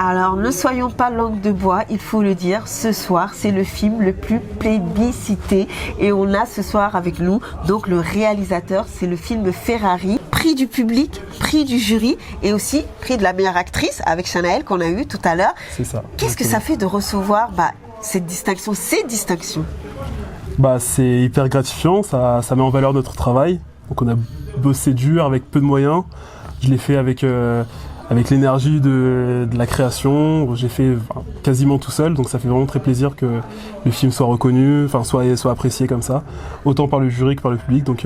Alors, ne soyons pas langue de bois, il faut le dire, ce soir, c'est le film le plus plébiscité et on a ce soir avec nous, donc le réalisateur, c'est le film Ferrari, prix du public, prix du jury et aussi prix de la meilleure actrice avec Shanaël qu'on a eu tout à l'heure. C'est ça. Qu'est-ce que ça fait de recevoir ces distinctions? C'est hyper gratifiant, ça met en valeur notre travail. Donc on a bossé dur avec peu de moyens. Je l'ai fait avec l'énergie de la création. J'ai fait quasiment tout seul, donc ça fait vraiment très plaisir que le film soit reconnu, soit apprécié comme ça, autant par le jury que par le public. Donc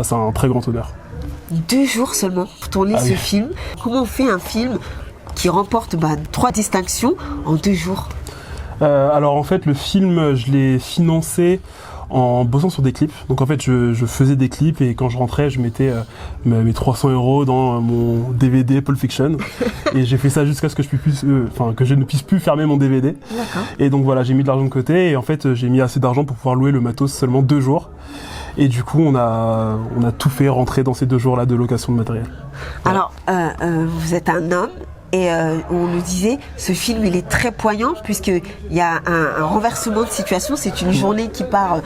c'est un très grand honneur. 2 jours seulement pour tourner ce film. Comment on fait un film qui remporte 3 distinctions en 2 jours? Alors en fait, le film, je l'ai financé en bossant sur des clips. Donc en fait, je faisais des clips et quand je rentrais, je mettais mes 300 € dans mon DVD Pulp Fiction. Et j'ai fait ça jusqu'à ce que je ne puisse plus fermer mon DVD. D'accord. Et donc voilà, j'ai mis de l'argent de côté et en fait, j'ai mis assez d'argent pour pouvoir louer le matos seulement 2 jours. Et du coup, on a tout fait rentrer dans ces 2 jours-là de location de matériel. Alors, vous êtes un homme. Et on nous disait, ce film il est très poignant puisqu'il y a un renversement de situation, c'est une journée qui part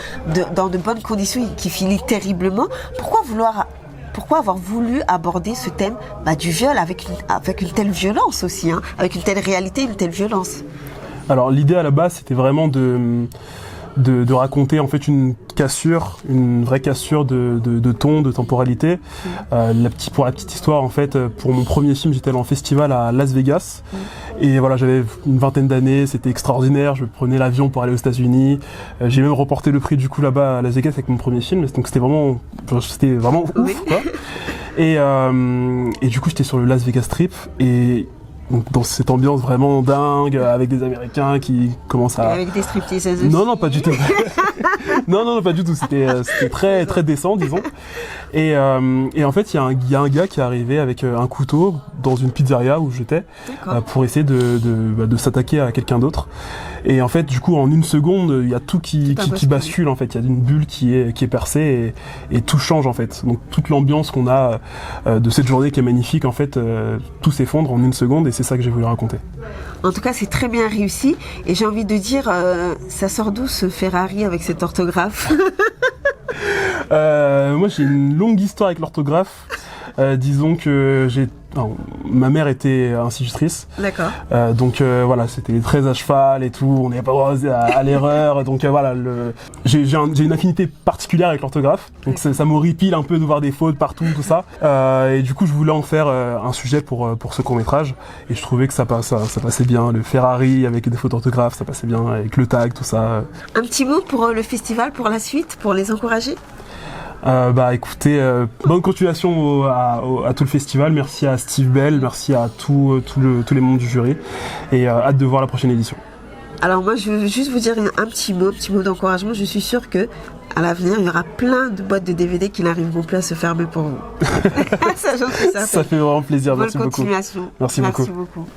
dans de bonnes conditions et qui finit terriblement. Pourquoi avoir voulu aborder ce thème du viol avec une telle violence aussi, avec une telle réalité, une telle violence? Alors l'idée à la base c'était vraiment de raconter en fait une vraie cassure de ton, de temporalité. Pour la petite histoire, en fait, pour mon premier film, j'étais allé en festival à Las Vegas. Et voilà, j'avais une 20aine d'années, c'était extraordinaire. Je prenais l'avion pour aller aux États-Unis. J'ai même remporté le prix du coup là-bas à Las Vegas avec mon premier film. Donc c'était vraiment ouf, quoi. Et du coup, j'étais sur le Las Vegas Strip et donc dans cette ambiance vraiment dingue, avec des Américains qui commencent à... Et avec des stripteaseuses aussi. Non, pas du tout. non, pas du tout. C'était très, très décent, disons. Et en fait, il y a un gars qui est arrivé avec un couteau dans une pizzeria où j'étais pour essayer de s'attaquer à quelqu'un d'autre. Et en fait, du coup, en 1 seconde, il y a tout qui bascule, en fait. Il y a une bulle qui est percée et tout change, en fait. Donc, toute l'ambiance qu'on a de cette journée qui est magnifique, en fait, tout s'effondre en 1 seconde et c'est ça que j'ai voulu raconter. En tout cas, c'est très bien réussi. Et j'ai envie de dire, ça sort d'où ce Ferrari avec cette orthographe? Moi, j'ai une longue histoire avec l'orthographe. Disons que ma mère était institutrice. D'accord. Donc voilà, c'était très à cheval et tout, on n'avait pas droit à l'erreur. Donc voilà, j'ai une affinité particulière avec l'orthographe. Donc ça m'horripile un peu de voir des fautes partout, tout ça. Et du coup, je voulais en faire un sujet pour ce court-métrage. Et je trouvais que ça passait bien. Le Ferrari avec des fautes d'orthographe, ça passait bien avec le tag, tout ça. Un petit mot pour le festival, pour la suite, pour les encourager? Écoutez, bonne continuation à tout le festival. Merci à Steve Bell, merci à tous les membres du jury et hâte de voir la prochaine édition. Alors moi je veux juste vous dire un petit mot d'encouragement. Je suis sûre que à l'avenir il y aura plein de boîtes de DVD qui n'arriveront plus à se fermer pour vous. Ça, j'en suis certaine. Ça fait vraiment plaisir. Bonne Merci beaucoup. continuation. Merci beaucoup. Merci beaucoup.